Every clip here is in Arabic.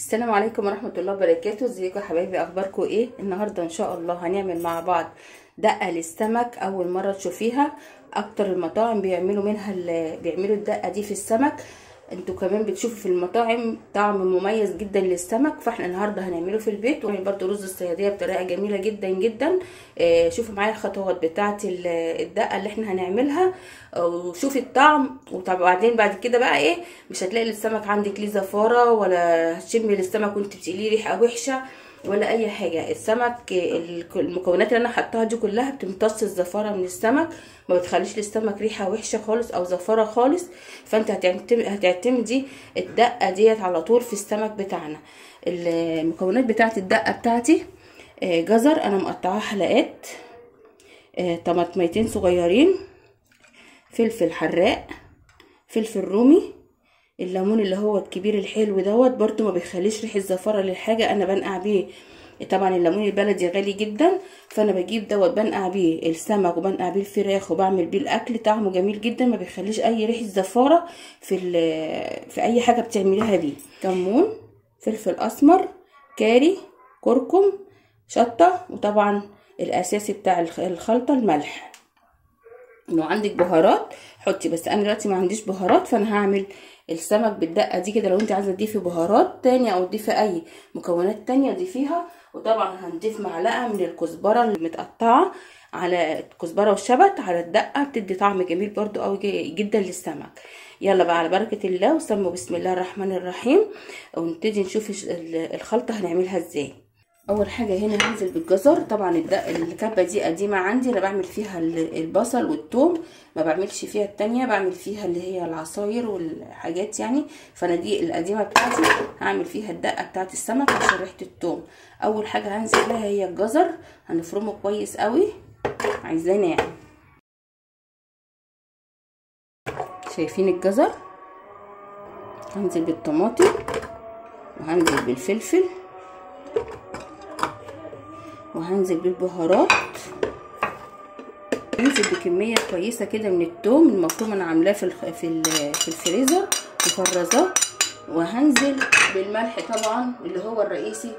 السلام عليكم ورحمة الله وبركاته. ازيكم يا حبايبي، اخباركم ايه؟ النهاردة ان شاء الله هنعمل مع بعض دقة للسمك. اول مرة تشوفيها. اكتر المطاعم بيعملوا منها بيعملوا الدقة دي في السمك. انتوا كمان بتشوفوا في المطاعم طعم مميز جدا للسمك، فاحنا النهارده هنعمله في البيت. وهنعمل برده رز الصياديه بطريقه جميله جدا جدا. شوفوا معايا الخطوات بتاعه الدقه اللي احنا هنعملها وشوفي الطعم. وبعدين بعد كده بقى ايه، مش هتلاقي السمك عندك ليه زفاره، ولا هتشمي السمك وانت بتقليه ريحه وحشه ولا اي حاجه. السمك المكونات اللي انا حطاها دي كلها بتمتص الزفاره من السمك، ما بتخليش للسمك ريحه وحشه خالص او زفاره خالص. فانت هتعتمدي الدقه ديت على طول في السمك بتاعنا. المكونات بتاعه الدقه بتاعتي جزر انا مقطعاه حلقات، طماطميتين صغيرين، فلفل حراق، فلفل رومي، الليمون اللي هو الكبير الحلو دوت برضو ما بيخليش ريحه زفاره للحاجه. انا بنقع بيه طبعا الليمون البلدي غالي جدا، فانا بجيب دوت بنقع بيه السمك وبنقع بيه الفراخ وبعمل بيه الاكل. طعمه جميل جدا، ما بيخليش اي ريحه زفاره في اي حاجه بتعمليها بيه. كمون، فلفل اسمر، كاري، كركم، شطه، وطبعا الاساسي بتاع الخلطه الملح. لو عندك بهارات حطي، بس انا دلوقتي ما عنديش بهارات، فانا هعمل السمك بالدقه دي كده. لو انت عايزه تضيفي بهارات تانية او تضيفي اي مكونات تانية ضيفيها. وطبعا هنضيف معلقه من الكزبره المتقطعه، على الكزبره والشبت على الدقه، بتدي طعم جميل برضو قوي جدا للسمك. يلا بقى على بركه الله، وسموا بسم الله الرحمن الرحيم، ونبتدي نشوف الخلطه هنعملها ازاي. اول حاجه هنا هنزل بالجزر. طبعا الكبه دي قديمه عندي، انا بعمل فيها البصل والثوم، ما بعملش فيها التانية، بعمل فيها اللي هي العصاير والحاجات يعني. فانا دي القديمه بتاعتي هعمل فيها الدقه بتاعت السمك عشان ريحه الثوم. اول حاجه هنزل بيها هي الجزر، هنفرمه كويس قوي عايزانا يعني. شايفين الجزر؟ هنزل بالطماطم وهنزل بالفلفل وهنزل بالبهارات. هنزل بكميه كويسه كده من الثوم المفروم، انا عاملاه في الفريزر مفرزاه. وهنزل بالملح طبعا اللي هو الرئيسي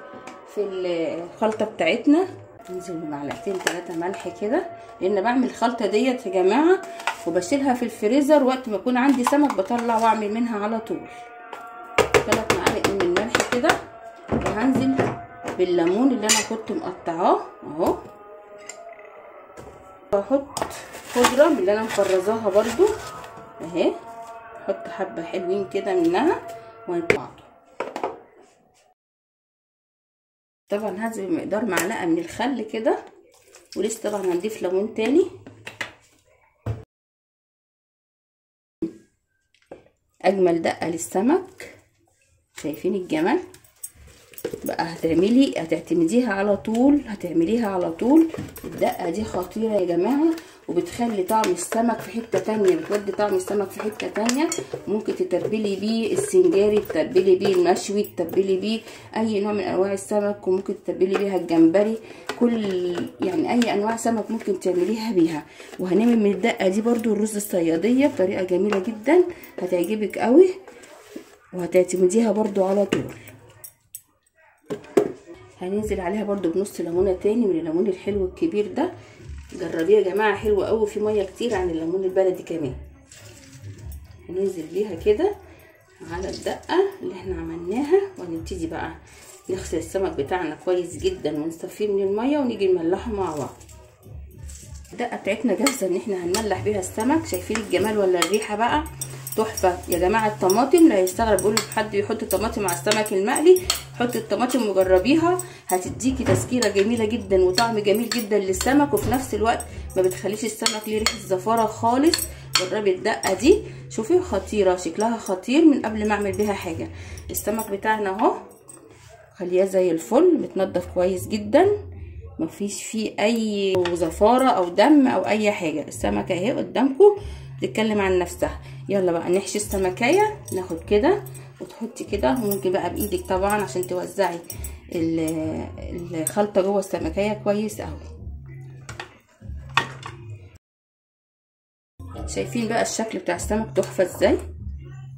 في الخلطه بتاعتنا. هنزل بمعلقتين 3 ملح كده، لان بعمل الخلطه ديت يا جماعه وبشيلها في الفريزر. وقت ما يكون عندي سمك بطلع واعمل منها على طول. 3 معالق من الملح كده. وهنزل بالليمون اللي انا كنت مقطعاه اهو. واحط خضره من اللي انا مفرزاها برضو اهي، احط حبه حلوين كده منها ونقطعه. طبعا هنزل بمقدار معلقه من الخل كده، ولسه طبعا هنضيف ليمون تاني. اجمل دقه للسمك، شايفين الجمال بقى. هتعتمديها على طول، هتعمليها على طول. الدقه دي خطيره يا جماعه، وبتخلي طعم السمك في حته تانية، بتودي طعم السمك في حته تانية. ممكن تتبلي بيه السنجاري، تتبلي بيه المشوي، تتبلي بيه اي نوع من انواع السمك، وممكن تتبلي بيها الجمبري، يعني اي انواع سمك ممكن تعمليها بيها. وهنعمل من الدقه دي برضو الرز الصياديه بطريقه جميله جدا، هتعجبك قوي وهتعتمديها برضو على طول. هننزل عليها برضو بنص ليمونه تاني من الليمون الحلو الكبير ده. جربيه يا جماعه، حلو قوي، في ميه كتير عن الليمون البلدي كمان. هننزل بيها كده على الدقه اللي احنا عملناها، ونبتدي بقى نغسل السمك بتاعنا كويس جدا ونصفيه من الميه، ونيجي نملحه مع بعض. الدقه بتاعتنا جاهزه ان احنا هنملح بيها السمك. شايفين الجمال ولا الريحه بقى تحفه يا جماعه. الطماطم لا يستغرب يقول حد بيحط طماطم على السمك المقلي، حطي الطماطم وجربيها، هتديكي تسكيره جميله جدا وطعم جميل جدا للسمك، وفي نفس الوقت ما بتخليش السمك ليه ريحه زفاره خالص. جربي الدقه دي، شوفي خطيره، شكلها خطير من قبل ما اعمل بيها حاجه. السمك بتاعنا اهو خليه زي الفل، متنضف كويس جدا، مفيش فيه اي زفاره او دم او اي حاجه. السمكه اهي قدامكم تتكلم عن نفسها. يلا بقى نحشي السمكيه. ناخد كده وتحطي كده، وممكن بقى بايدك طبعا عشان توزعي الخلطه جوه السمكيه كويس قوي. شايفين بقى الشكل بتاع السمك تحفه ازاي.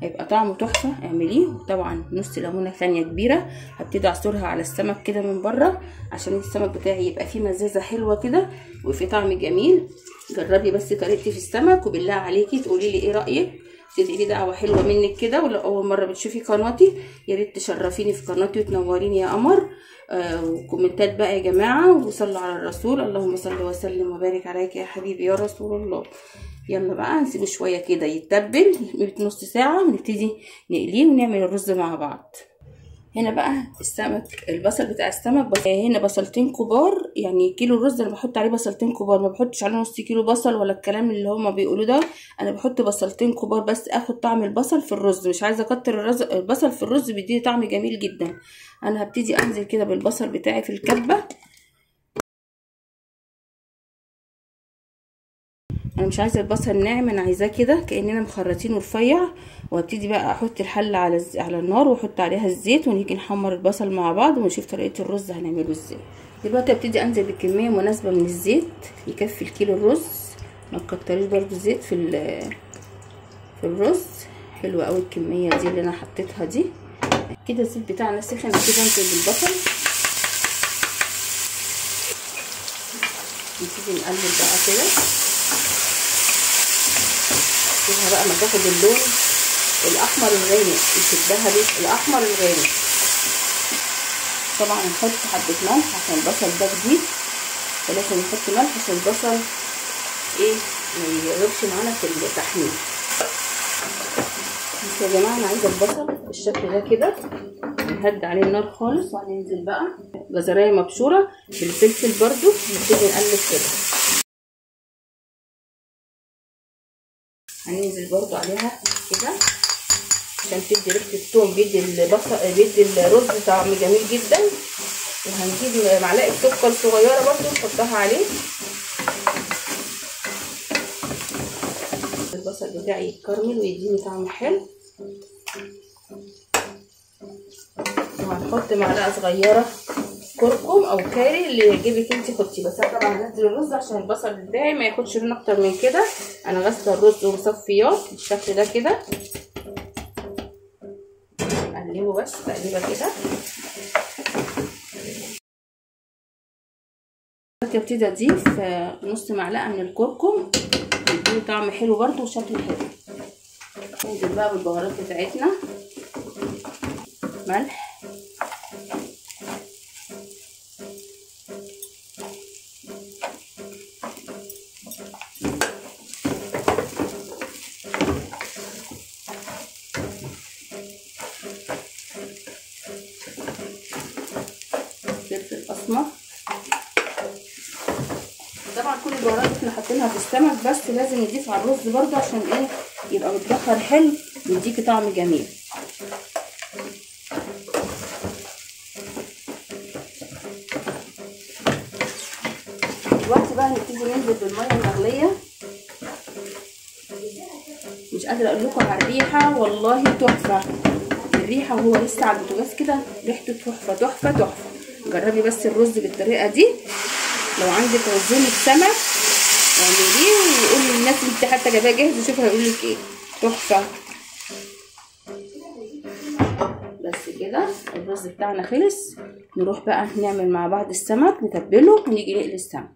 هيبقى طعمه تحفه. اعمليه. طبعا نص ليمونه ثانيه كبيره هبتدي اعصرها على السمك كده من بره عشان السمك بتاعي يبقى فيه مزازه حلوه كده وفي طعم جميل. جربي بس طريقتي في السمك وبالله عليكي تقولي لي ايه رايك، تدعي لي دعوه حلوه منك كده. ولو اول مره بتشوفي قناتي يا ريت تشرفيني في قناتي وتنوريني يا قمر. وكومنتات بقى يا جماعه، وصلوا على الرسول. اللهم صل وسلم وبارك عليك يا حبيبي يا رسول الله. يلا بقى نسيبه شويه كده يتبل نص ساعه ونبتدي نقليه ونعمل الرز مع بعض. هنا بقى السمك، البصل بتاع السمك هنا بصلتين كبار، يعني كيلو الرز انا بحط عليه بصلتين كبار، ما بحطش عليه نص كيلو بصل ولا الكلام اللي هما بيقولوا ده. انا بحط بصلتين كبار بس اخد طعم البصل في الرز، مش عايزه اكتر البصل في الرز بيديه طعم جميل جدا. انا هبتدي انزل كده بالبصل بتاعي في الكبه. انا مش عايزه البصل ناعم، انا عايزاه كده كاننا مخرطينه رفيع. وهبتدي بقى احط الحله على النار واحط عليها الزيت ونيجي نحمر البصل مع بعض ونشوف طريقه الرز هنعمله ازاي. دلوقتي هبتدي انزل بكميه مناسبه من الزيت يكفي الكيلو الرز، ما تكتريش برده الزيت في الرز. حلوه قوي الكميه دي اللي انا حطيتها دي كده. الزيت بتاعنا سخن كده، انزل بالبصل نبتدي نقلب بقى كده. سيبها بقى ما تاخد اللون الاحمر الغامق، مش الذهبي، الاحمر الغامق. طبعا هنحط حبه ملح عشان البصل ده جديد، فلازم نحط ملح عشان البصل ما يغيبش معانا في التحمير. بس يا جماعه انا عايزه البصل بالشكل ده كده، نهدي عليه النار خالص وهننزل بقى جزرايه مبشوره بالفلفل برده نبتدي نقلب كده. هننزل برضو عليها كده عشان تدي ريحه الثوم، بيدي الرز طعم جميل جدا. وهنجيب معلقه سكر صغيره برضو نحطها عليه. البصل بتاعي يتكرمل ويديني طعم حلو. وهنحط معلقه صغيره كركم او كاري اللي يعجبك انت حطيه، بس انا طبعا هنزل الرز عشان البصل بتاعي ما ياخدش لون اكتر من كده. انا غاسله الرز ومصفياه بالشكل ده كده. اقلبه بس تقليبه كده. دلوقتي ابتدي اضيف نص معلقه من الكركم يديله طعم حلو برده وشكل حلو. ننزل بقى بالبهارات بتاعتنا، ملح، فلفل اسمر. طبعا كل البهارات احنا حاطينها في السمك، بس لازم نضيف على الرز برده عشان يبقى متبخر حلو ويديكي طعم جميل. دلوقتي بقى هنبتدي ننزل بالميه المغليه. مش قادره اقول لكم على الريحه، والله تحفه الريحه وهو لسه على البوتاجاز كده، ريحته تحفه تحفه تحفه. جربي بس الرز بالطريقه دي. لو عندك عزومه سمك اعمليه وقولي للناس انت حتى جايباه جاهز وشوفي هيقول لك ايه. تحفه. بس كده الرز بتاعنا خلص. نروح بقى نعمل مع بعض السمك، نتبله ونيجي نقلي السمك.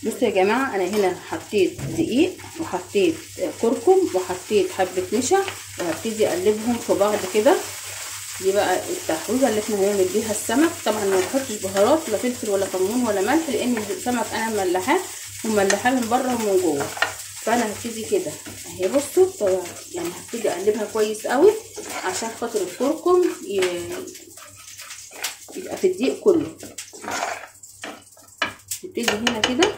بصوا يا جماعه انا هنا حطيت دقيق وحطيت كركم وحطيت حبه نشا وهبتدي اقلبهم في بعض كده. دي بقى التحويجه اللي احنا هنعمل بيها السمك. طبعا ما نحطش بهارات لا فلفل ولا كمون ولا ملح، لان السمك انا مملحاه ومملحاه من بره ومن جوه. فانا هبتدي كده اهي. بصوا يعني هبتدي اقلبها كويس قوي عشان خاطر الكركم يبقى في الدقيق كله. نبتدي هنا كده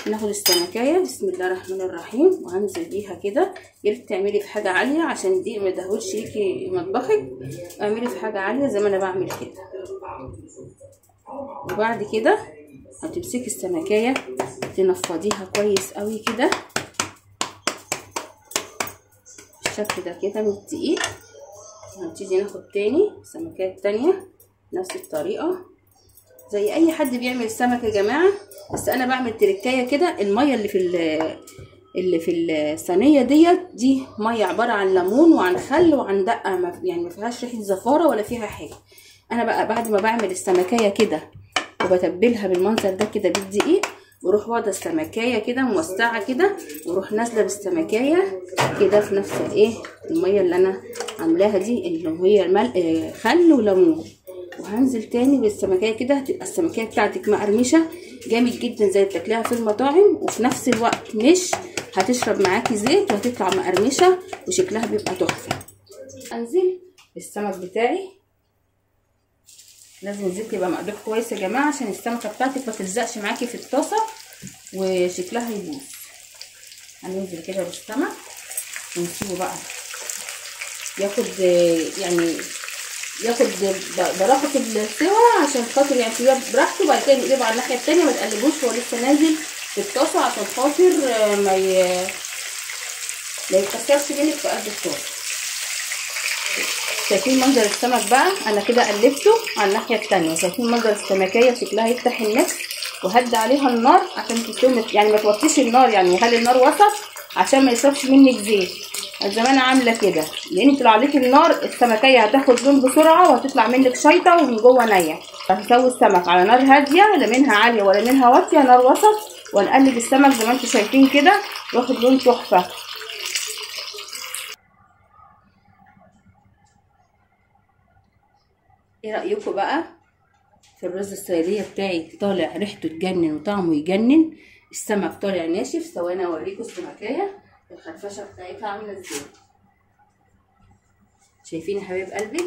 ناخد السمكايه. بسم الله الرحمن الرحيم. وهنزل بيها كده. يا ريت تعملي في حاجه عاليه عشان الدقيق ما يدهولش ليكي مطبخك. اعملي في حاجه عاليه زي ما انا بعمل كده. وبعد كده هتمسكي السمكايه تنفضيها كويس قوي كده بالشكل ده كده من الدقيق. هنبتدي ناخد تاني سمكات تانية نفس الطريقه زي اي حد بيعمل سمك يا جماعه. بس انا بعمل تركايه كده، الميه اللي اللي في الصينيه دي ميه عباره عن ليمون وعن خل وعن دقه، يعني ما فيهاش ريحه زفاره ولا فيها حاجه. انا بقى بعد ما بعمل السمكيه كده وبتبلها بالمنظر ده كده بالدقيق، واروح واخده السمكيه كده موسعه كده، واروح نازله بالسمكيه كده في نفس الميه اللي انا عاملاها دي، اللي هي خل وليمون، وهنزل تاني بالسمكيه كده. هتبقى السمكيه بتاعتك مقرمشه جامد جدا زي اللي بتاكليها في المطاعم، وفي نفس الوقت مش هتشرب معاكي زيت وهتطلع مقرمشه وشكلها بيبقى تحفه. انزل بالسمك بتاعي، لازم الزيت يبقى مقدوح كويس يا جماعه عشان السمكه بتاعتك ما تلزقش معاكي في الطاسه وشكلها يبوظ. هننزل كده بالسمك ونسيبه بقى ياخد براحه السوا عشان خاطر يعني يسيبها براحته، وبعد كده نقلبه على الناحيه التانيه، ما تقلبوش هو لسه نازل في الطاسه عشان خاطر ما يتكسرش منك في قلب الطاسه. شايفين منظر السمك بقى؟ انا كده قلبته على الناحيه التانيه. شايفين منظر السمكيه شكلها يفتح النفس، وهدي عليها النار عشان تستوي، يعني ما توطيش النار، يعني خلي النار وسط عشان ما يشربش منك زيت. زي ما انا عامله كده، لان انت لو عليتي النار السمكيه هتاخد لون بسرعه وهتطلع منك شيطه ومن جوه نيه. هنسوي السمك على نار هاديه، لا منها عاليه ولا منها واطيه، نار وسط، ونقلب السمك زي ما انتم شايفين كده واخد لون تحفه. ايه رايكم بقى في الرز الصياديه بتاعي؟ طالع ريحته تجنن وطعمه يجنن، السمك طالع ناشف. ثواني اوريكم السمكيه الخرفشه بتاعتها عامله ازاي. شايفين يا حبايب قلبي؟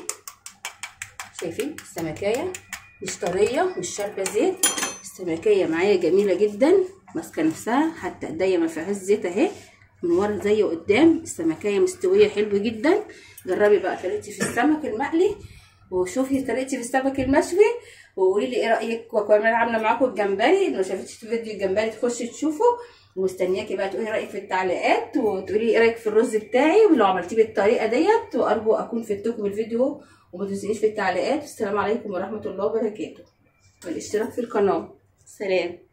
شايفين السمكيه مش طريه مش شاربه زيت، السمكيه معايا جميله جدا ماسكه نفسها، حتى ايديا ما فيهاش زيت اهي، من ورا زي قدام. السمكيه مستويه حلو جدا. جربي بقى طريقتي في السمك المقلي وشوفي طريقتي في السمك المشوي وقولي لي ايه رايك. وكمان عامله معاكم الجمبري، اللي ما شافتش فيديو الجمبري تخشي تشوفوا، ومستنياكي بقى تقولي رايك في التعليقات، وتقولي ايه رايك في الرز بتاعي ولو عملتيه بالطريقه ديت. وارجو اكون فدتكم بالفيديو، وما تنسونيش في التعليقات. السلام عليكم ورحمه الله وبركاته، والاشتراك في القناه. سلام.